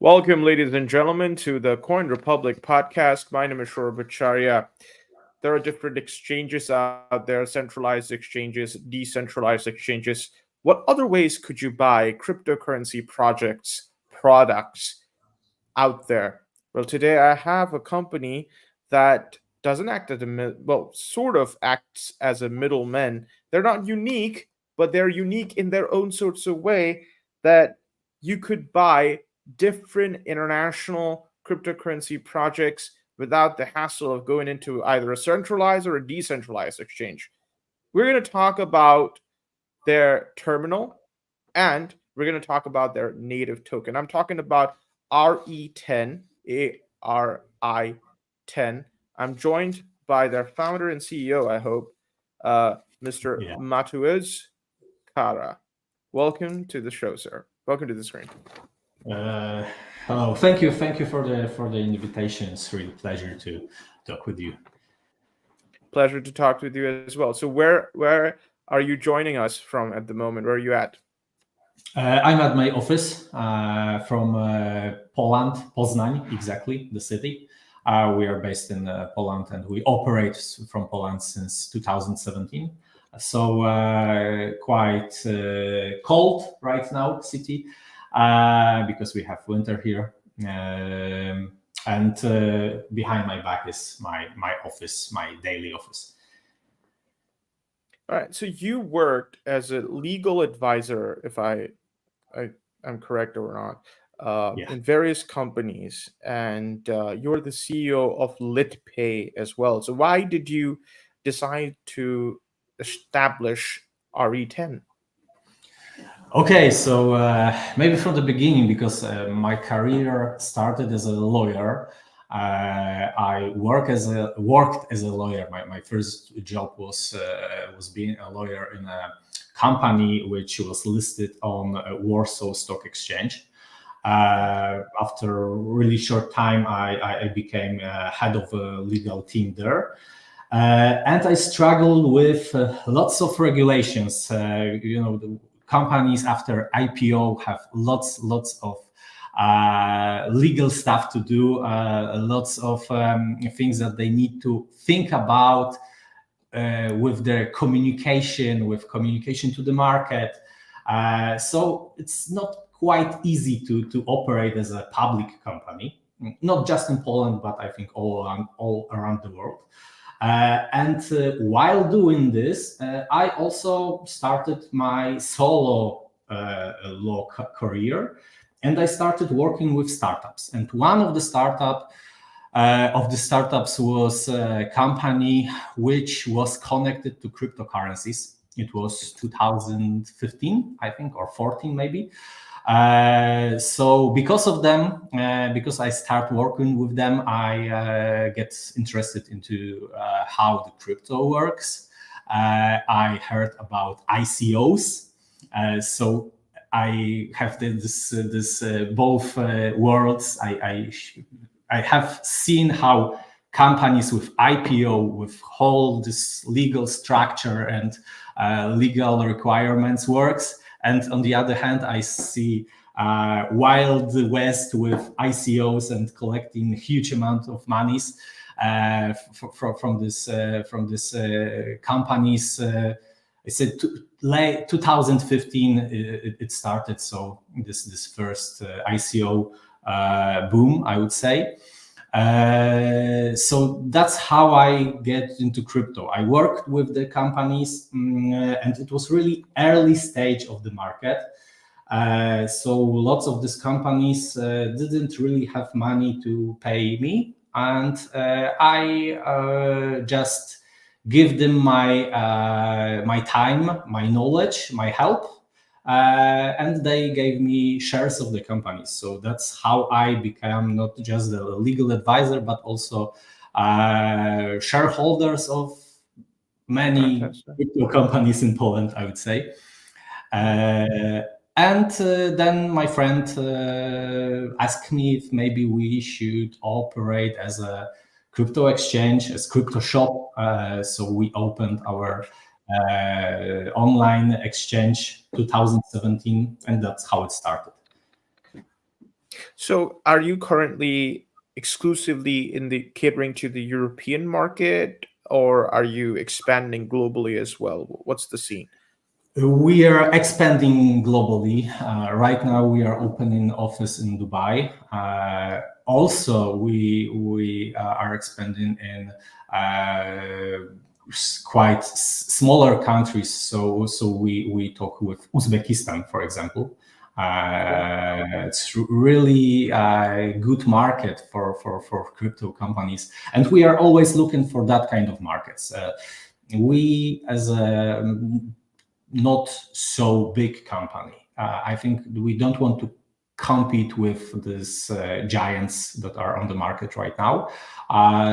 Welcome, ladies and gentlemen, to the Coin Republic podcast. My name is Shor Bhattacharya. There are different exchanges out there, centralized exchanges, decentralized exchanges. What other ways could you buy cryptocurrency projects, products out there? Well, today I have a company that doesn't act as sort of acts as a middleman. They're not unique, but they're unique in their own sorts of way that you could buy different international cryptocurrency projects without the hassle of going into either a centralized or a decentralized exchange. We're going to talk about their terminal and we're going to talk about their native token. I'm talking about RE10, ARI10. I'm joined by their founder and CEO, I hope, Mr. Yeah. Matuez Kara. Welcome to the show, sir. Welcome to the screen. Hello. Thank you for the invitation. It's really a pleasure to talk with you. Pleasure to talk with you as well. So where are you joining us from at the moment? Where are you at? I'm at my office from Poland, Poznań, exactly, the city. We are based in Poland and we operate from Poland since 2017. So quite cold right now, city, because we have winter here. And behind my back is my office, my daily office. All right. So you worked as a legal advisor, if I'm correct or not, in various companies, and you're the CEO of LitPay as well. So why did you decide to establish RE10? Okay, so maybe from the beginning, because my career started as a lawyer. I worked as a lawyer. My first job was being a lawyer in a company which was listed on Warsaw Stock Exchange. After a really short time, I became head of a legal team there. And I struggled with lots of regulations. The companies after IPO have lots of legal stuff to do, lots of things that they need to think about with their communication to the market. So it's not quite easy to operate as a public company, not just in Poland, but I think all around the world. And while doing this, I also started my solo law career, and I started working with startups. And one of the startups was a company which was connected to cryptocurrencies. It was 2015, I think, or 14 maybe. So because of them, because I start working with them, I get interested into how the crypto works. I heard about ICOs, so I have this both worlds. I have seen how companies with IPO, with whole this legal structure and legal requirements works. And on the other hand, I see Wild West with ICOs and collecting huge amount of monies from this companies. I said late 2015 it started. So this first ICO boom, I would say. So that's how I get into crypto. I worked with the companies, and it was really early stage of the market. So lots of these companies didn't really have money to pay me, and I just give them my time, my knowledge, my help. And they gave me shares of the companies. So that's how I became not just a legal advisor, but also shareholders of many crypto companies in Poland, I would say. And then my friend asked me if maybe we should operate as a crypto exchange, as crypto shop. So we opened our online exchange 2017, and that's how it started. So, are you currently exclusively in the catering to the European market, or are you expanding globally as well? What's the scene? We are expanding globally. Right now, we are opening office in Dubai. Also, we are expanding in quite smaller countries. So we talk with Uzbekistan, for example. It's really a good market for crypto companies, and we are always looking for that kind of markets. We as a not so big company. I think we don't want to compete with these giants that are on the market right now.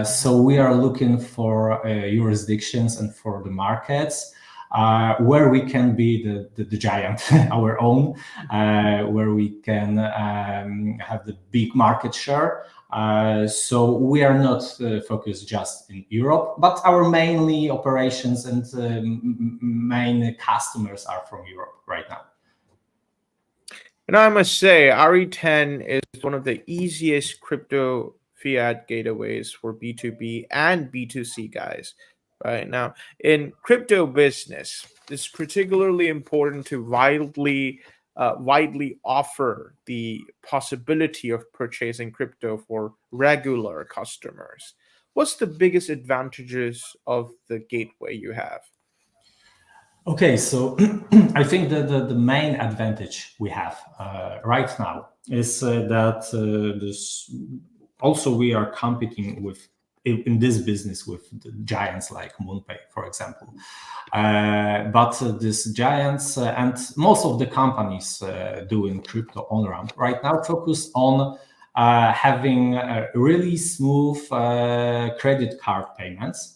So we are looking for jurisdictions and for the markets where we can be the giant, our own, where we can have the big market share. So we are not focused just in Europe, but our mainly operations and main customers are from Europe right now. And I must say, RE10 is one of the easiest crypto fiat gateways for B2B and B2C guys. Right now, in crypto business, it's particularly important to widely offer the possibility of purchasing crypto for regular customers. What's the biggest advantages of the gateway you have? Okay, so I think that the main advantage we have right now is that this also we are competing with in this business with the giants like MoonPay, for example. But these giants and most of the companies doing crypto on ramp right now focus on having really smooth credit card payments.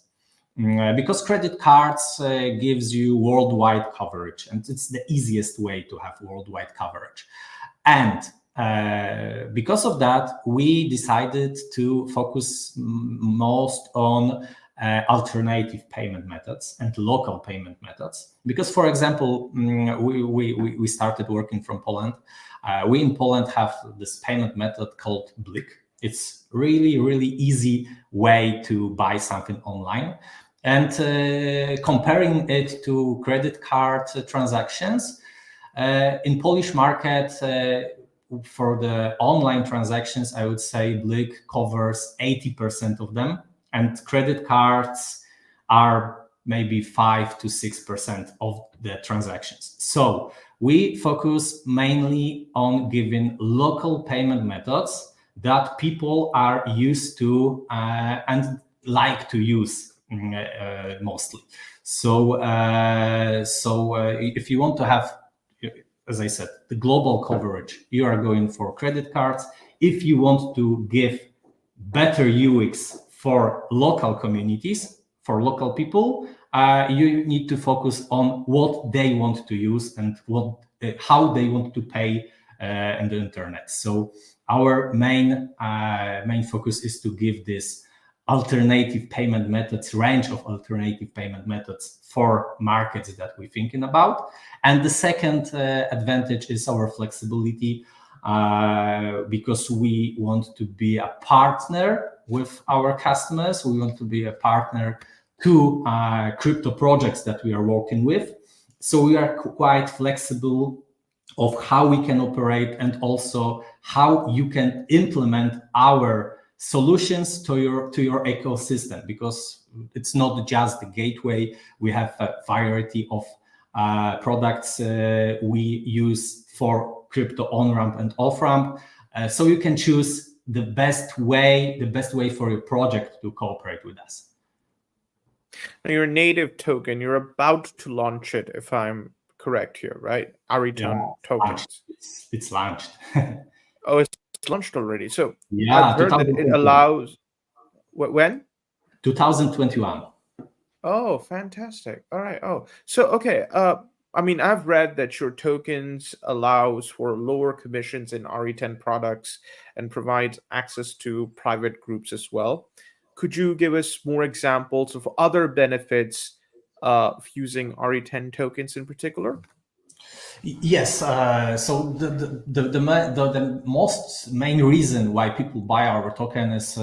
Because credit cards gives you worldwide coverage, and it's the easiest way to have worldwide coverage. And because of that, we decided to focus most on alternative payment methods and local payment methods. Because, for example, we started working from Poland. We in Poland have this payment method called BLIK. It's really easy way to buy something online. And comparing it to credit card transactions, in Polish market, for the online transactions, I would say BLIK covers 80% of them, and credit cards are maybe 5 to 6% of the transactions. So we focus mainly on giving local payment methods that people are used to and like to use mostly. So if you want to have, as I said, the global coverage, you are going for credit cards. If you want to give better UX for local communities, for local people, you need to focus on what they want to use and how they want to pay in the internet. So our main focus is to give this alternative payment methods, range of alternative payment methods for markets that we're thinking about. And the second advantage is our flexibility, because we want to be a partner with our customers. We want to be a partner to crypto projects that we are working with. So we are quite flexible of how we can operate and also how you can implement our solutions to your ecosystem, because it's not just the gateway. We have a variety of products we use for crypto on ramp and off ramp, so you can choose the best way for your project to cooperate with us. Now, your native token, you're about to launch it, if I'm correct here, right? RE10 tokens. It's launched. Oh, it's launched already. So yeah, I've heard that it allows when? 2021. Oh, fantastic. All right. Oh, so okay. I mean, I've read that your tokens allows for lower commissions in RE10 products and provides access to private groups as well. Could you give us more examples of other benefits of using RE10 tokens in particular? Yes. So the most main reason why people buy our token is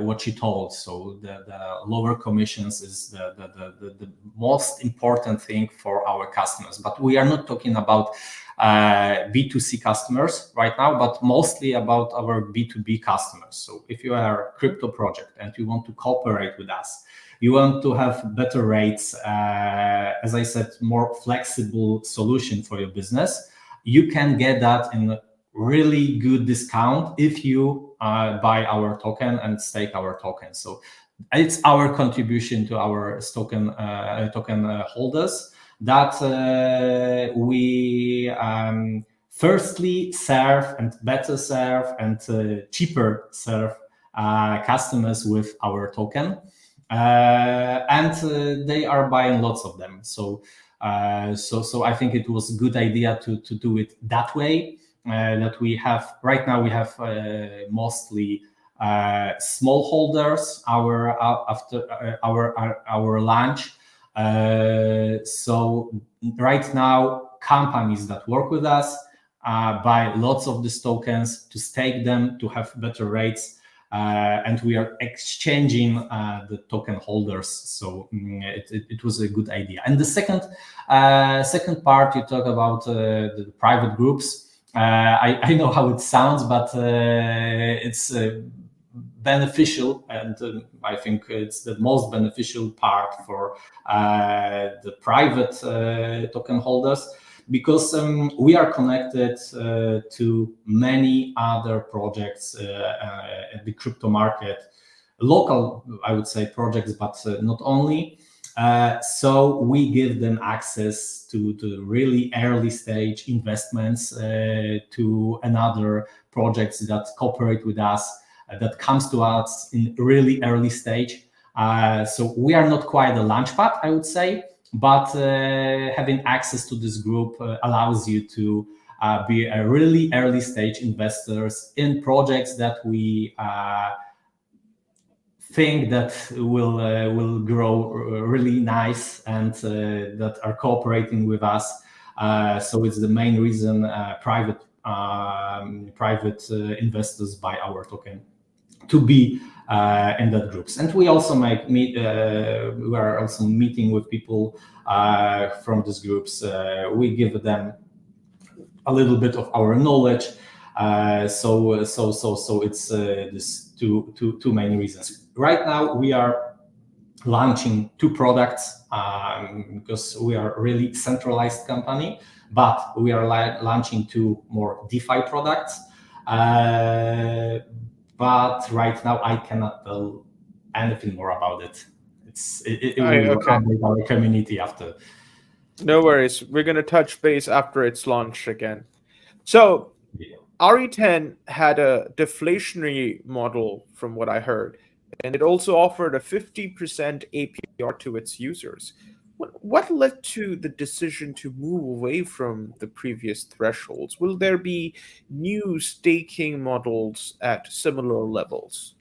what you told. So the lower commissions is the most important thing for our customers. But we are not talking about B2C customers right now, but mostly about our B2B customers. So if you are a crypto project and you want to cooperate with us, you want to have better rates, as I said, more flexible solution for your business, you can get that in a really good discount if you buy our token and stake our token. So it's our contribution to our token holders that we firstly serve and better serve and cheaper serve customers with our token. And they are buying lots of them. So I think it was a good idea to do it that way. That we have right now, we have mostly small holders. After our launch. So right now, companies that work with us buy lots of these tokens to stake them to have better rates. And we are exchanging the token holders. So it was a good idea. And the second part, you talk about the private groups. I know how it sounds, but it's beneficial, and I think it's the most beneficial part for the private token holders, because we are connected to many other projects at the crypto market, local, I would say, projects, but not only. So we give them access to really early stage investments, to another projects that cooperate with us, that comes to us in really early stage. So we are not quite a launchpad, I would say, but having access to this group allows you to be a really early stage investors in projects that we think that will grow really nice, and that are cooperating with us. So it's the main reason private investors buy our token, to be in that groups. And we also we are also meeting with people from these groups. We give them a little bit of our knowledge. So it's this two main reasons. Right now we are launching 2 products because we are a really centralized company, but we are launching 2 more DeFi products. But right now I cannot tell anything more about it. It will update our community after. No worries. We're going to touch base after its launch again. So RE10 had a deflationary model, from what I heard, and it also offered a 50% APR to its users. What led to the decision to move away from the previous thresholds? Will there be new staking models at similar levels?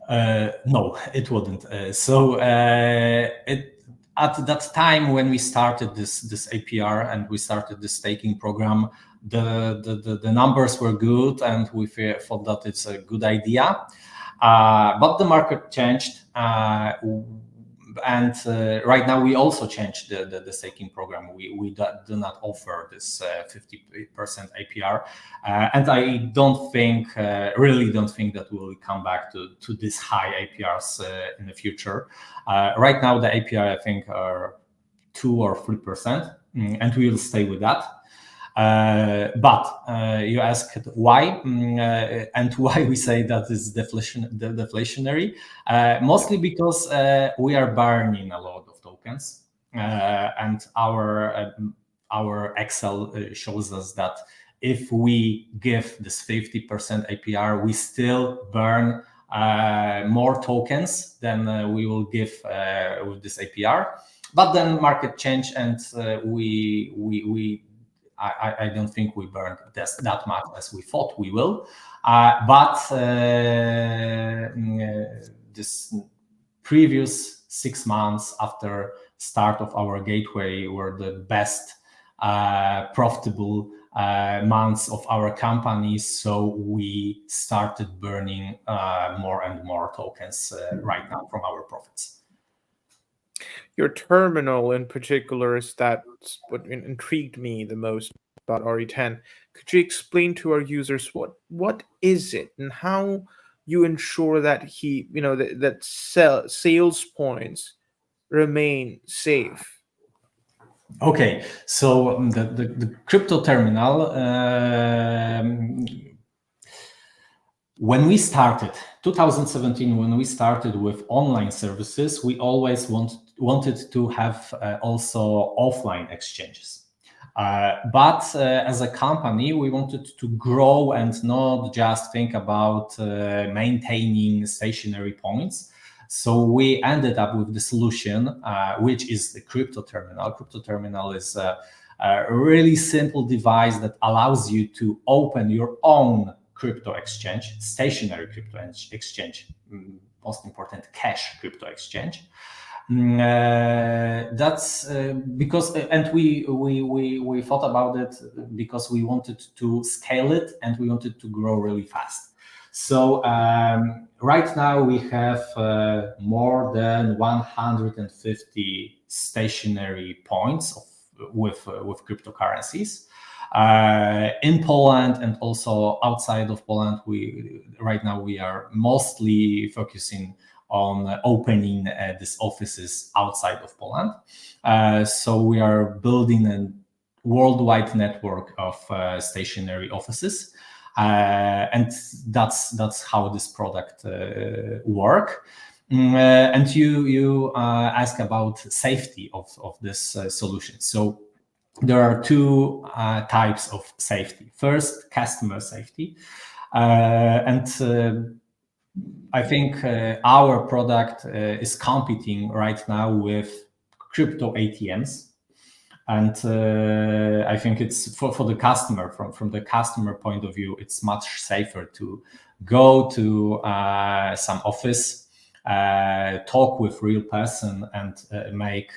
No, it wouldn't. At that time when we started this APR and we started the staking program, the numbers were good, and we thought that it's a good idea. But the market changed, and right now we also changed the staking program. We do not offer this 50% APR, and I really don't think that we will come back to this high APRs in the future. Right now the APR, I think, are 2 or 3%, and we will stay with that. But you asked why, and why we say that is deflationary. Mostly because we are burning a lot of tokens, and our Excel shows us that if we give this 50% APR, we still burn more tokens than we will give with this APR. But then market change, and I don't think we burned that much as we thought we will. But this previous 6 months after start of our gateway were the best profitable months of our company, so we started burning more and more tokens right now from our profits. Your terminal in particular is that's what intrigued me the most about RE10. Could you explain to our users what is it and how you ensure that sales points remain safe? Okay, so the crypto terminal, when we started 2017, when we started with online services, we always wanted to have also offline exchanges. But as a company, we wanted to grow and not just think about maintaining stationary points. So we ended up with the solution, which is the crypto terminal. Crypto terminal is a really simple device that allows you to open your own crypto exchange, stationary crypto exchange, most important, cash crypto exchange. That's because, and we thought about it because we wanted to scale it and we wanted to grow really fast. So right now we have more than 150 stationary points with cryptocurrencies. In Poland and also outside of Poland, right now we are mostly focusing on opening these offices outside of Poland. So we are building a worldwide network of stationary offices, and that's how this product work. And you ask about safety of this solution. So there are two types of safety. First, customer safety. And I think our product is competing right now with crypto ATMs. And I think it's for the customer, from the customer point of view, it's much safer to go to some office, talk with real person and make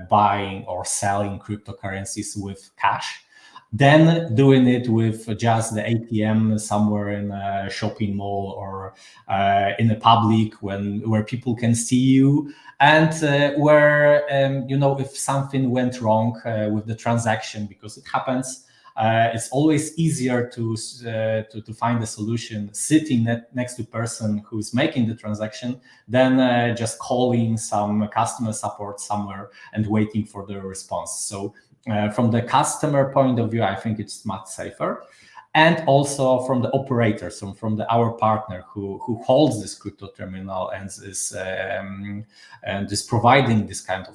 buying or selling cryptocurrencies with cash, then doing it with just the ATM somewhere in a shopping mall or in a public where people can see you, and where if something went wrong with the transaction, because it happens, it's always easier to find a solution sitting next to person who's making the transaction than just calling some customer support somewhere and waiting for the response. So from the customer point of view, I think it's much safer. And also from the operator, so from our partner who holds this crypto terminal and is providing this kind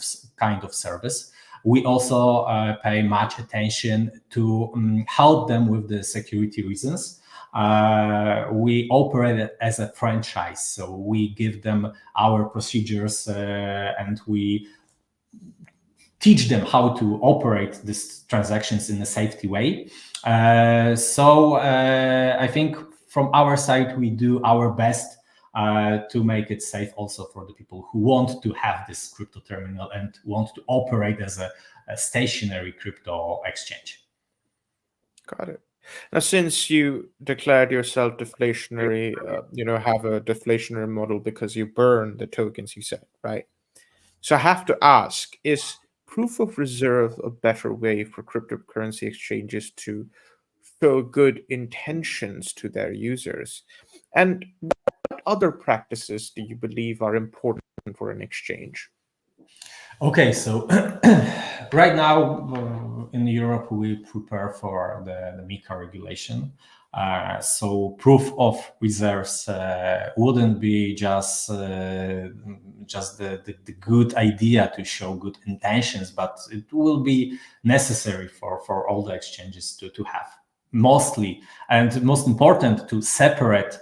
of service, we also pay much attention to help them with the security reasons. We operate it as a franchise, so we give them our procedures and we teach them how to operate these transactions in a safety way. So I think from our side, we do our best to make it safe also for the people who want to have this crypto terminal and want to operate as a stationary crypto exchange. Got it. Now, since you declared yourself deflationary, have a deflationary model because you burn the tokens, you said, right? So I have to ask, is proof of reserve a better way for cryptocurrency exchanges to show good intentions to their users? And what other practices do you believe are important for an exchange? Okay, so right now in Europe, we prepare for the MiCA regulation. So proof of reserves wouldn't be just the good idea to show good intentions, but it will be necessary for all the exchanges to have. Mostly, and most important, to separate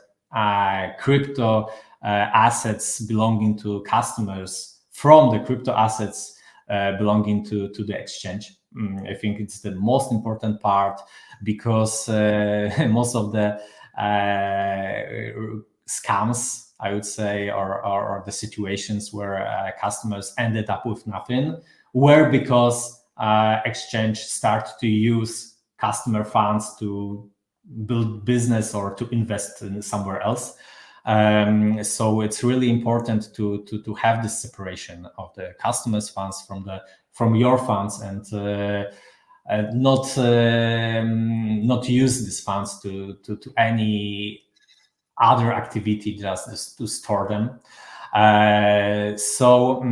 crypto assets belonging to customers from the crypto assets belonging to the exchange. I think it's the most important part, because most of the scams, I would say, or the situations where customers ended up with nothing were because exchange start to use customer funds to build business or to invest in somewhere else. So it's really important to have this separation of the customers' funds from your funds, and not use these funds to any other activity, just to store them. So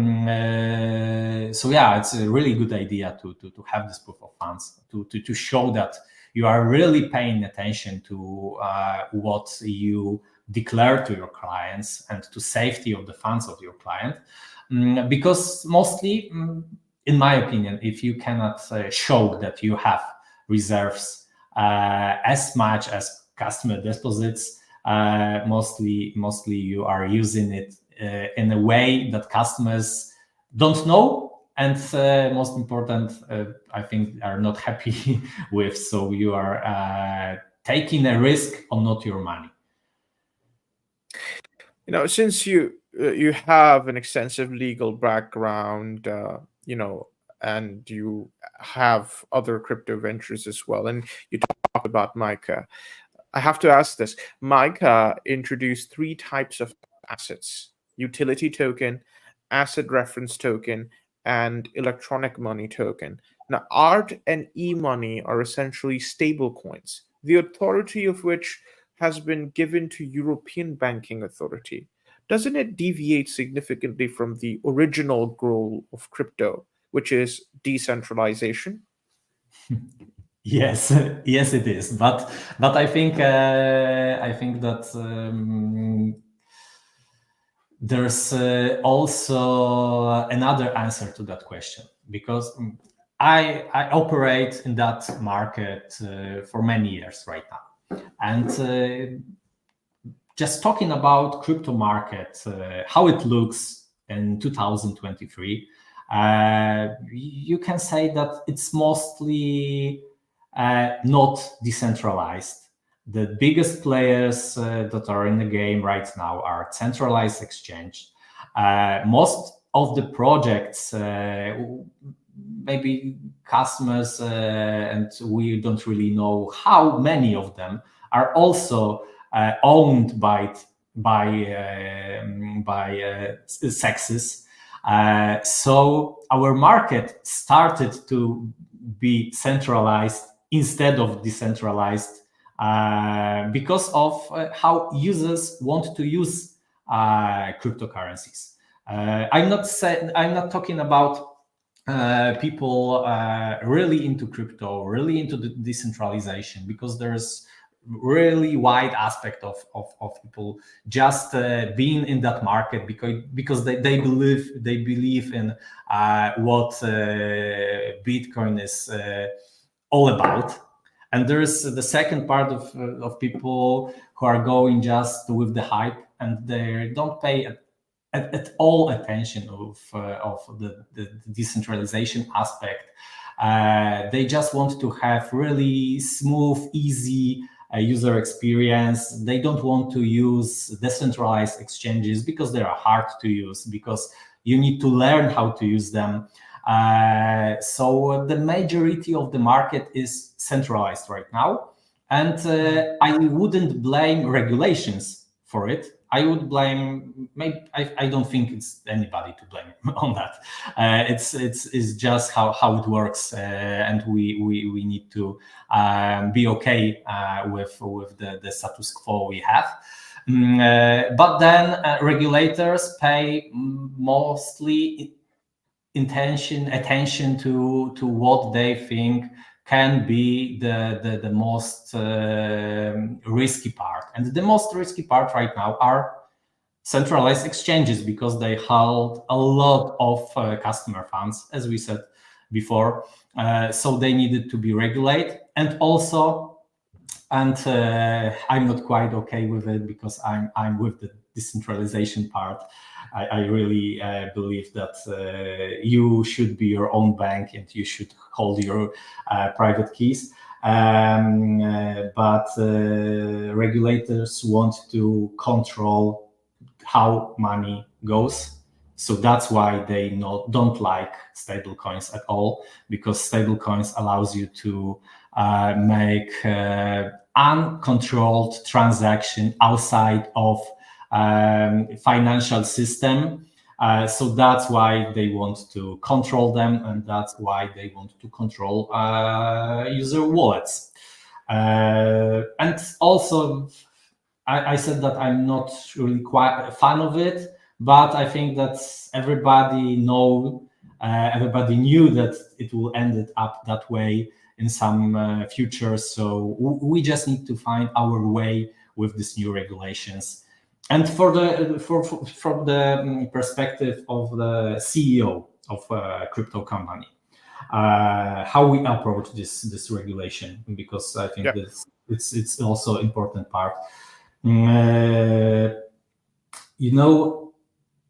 yeah, it's a really good idea to have this proof of funds to show that you are really paying attention to what you declare to your clients and to safety of the funds of your client. Because mostly, in my opinion, if you cannot show that you have reserves as much as customer deposits, mostly you are using it in a way that customers don't know, and most important, I think, are not happy with. So you are taking a risk on not your money. Since you have an extensive legal background, and you have other crypto ventures as well, and you talked about Mica, I have to ask this. Mica introduced 3 types of assets: utility token, asset reference token, and electronic money token. Now, art and e-money are essentially stable coins, the authority of which has been given to European Banking Authority. Doesn't it deviate significantly from the original goal of crypto, which is decentralization? Yes, yes, it is. But I think that there's also another answer to that question, because I operate in that market for many years right now, and just talking about crypto market, how it looks in 2023, you can say that it's mostly not decentralized. The biggest players that are in the game right now are centralized exchange. Most of the projects, maybe customers, and we don't really know how many of them are also owned by sexes. So our market started to be centralized instead of decentralized, because of how users want to use cryptocurrencies. I'm not talking about people really into crypto, really into the decentralization, because there's really wide aspect of people just being in that market because they believe in what Bitcoin is all about. And there's the second part of people who are going just with the hype, and they don't pay at all attention of the decentralization aspect. They just want to have really smooth, easy user experience. They don't want to use decentralized exchanges because they are hard to use, because you need to learn how to use them. So the majority of the market is centralized right now, and I wouldn't blame regulations for it. I would blame, maybe I don't think it's anybody to blame on that. It's just how it works, and we need to be okay with the status quo we have. But then regulators pay mostly attention to what they think can be the most risky part. And the most risky part right now are centralized exchanges, because they hold a lot of customer funds, as we said before. So they needed to be regulated. And also, and I'm not quite okay with it, because I'm with the decentralization part. I really believe that you should be your own bank and you should hold your private keys. But regulators want to control how money goes So that's why they don't like stablecoins at all, because stablecoins allows you to make uncontrolled transaction outside of financial system. So that's why they want to control them, and that's why they want to control user wallets. And also, I said that I'm not really quite a fan of it, but I think that everybody knew that it will end up that way in some future. So we just need to find our way with these new regulations. And from the perspective of the CEO of a crypto company, how we approach this regulation, because I think that it's also important part.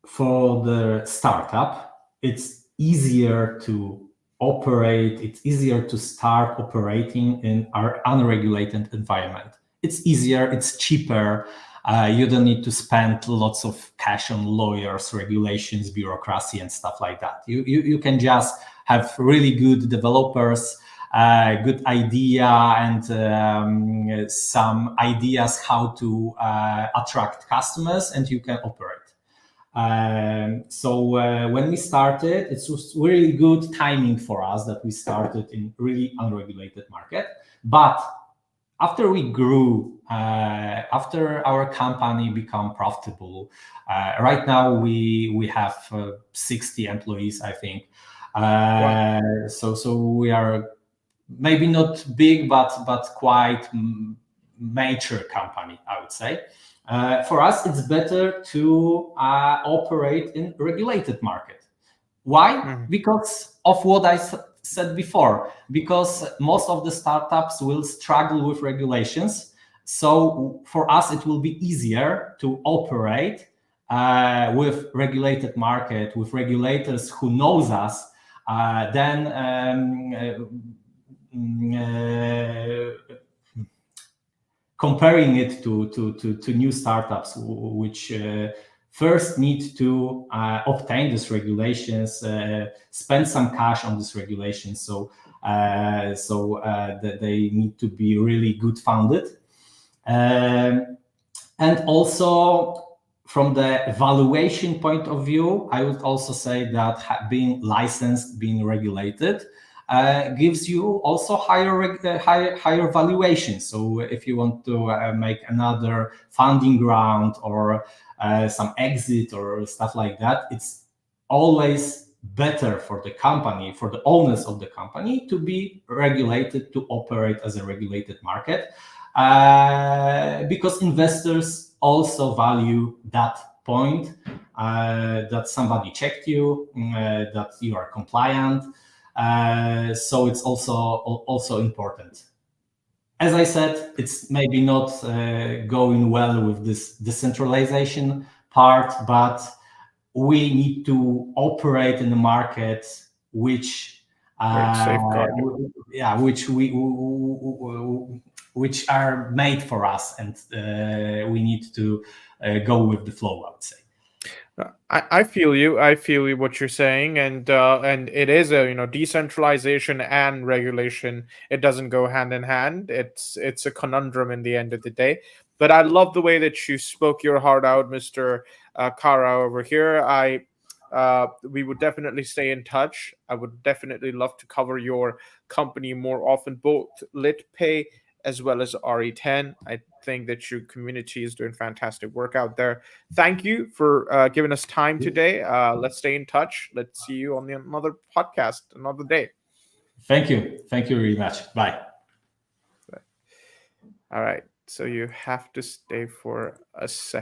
For the startup, it's easier to operate, it's easier to start operating in our unregulated environment. It's easier, it's cheaper. You don't need to spend lots of cash on lawyers, regulations, bureaucracy, and stuff like that. You can just have really good developers, good idea, and some ideas how to attract customers, and you can operate. So when we started, it was really good timing for us that we started in really unregulated market. But after we grew, after our company become profitable, right now we have 60 employees, I think. Wow. So we are maybe not big, but quite mature company, I would say. For us, it's better to operate in regulated market. Why? Because of what I said before, because most of the startups will struggle with regulations. So for us, it will be easier to operate with regulated market, with regulators who knows us, than comparing it to new startups, which first need to obtain these regulations, spend some cash on these regulations. So that they need to be really good founded. And also, from the valuation point of view, I would also say that being licensed, being regulated, gives you also higher valuation. So if you want to make another funding round or some exit or stuff like that, it's always better for the company, for the owners of the company, to be regulated, to operate as a regulated market, because investors also value that point, that somebody checked you, that you are compliant. So it's also important. As I said, it's maybe not going well with this decentralization part, but we need to operate in the market which which are made for us, and we need to go with the flow, I would say. I feel you. I feel you what you're saying, and it is a decentralization and regulation. It doesn't go hand in hand. It's a conundrum in the end of the day. But I love the way that you spoke your heart out, Mr. Kara over here. We would definitely stay in touch. I would definitely love to cover your company more often, both LitPay as well as RE10. I think that your community is doing fantastic work out there. Thank you for giving us time today. Let's stay in touch. Let's see you on another podcast another day. Thank you very much. Bye. All right, so you have to stay for a second.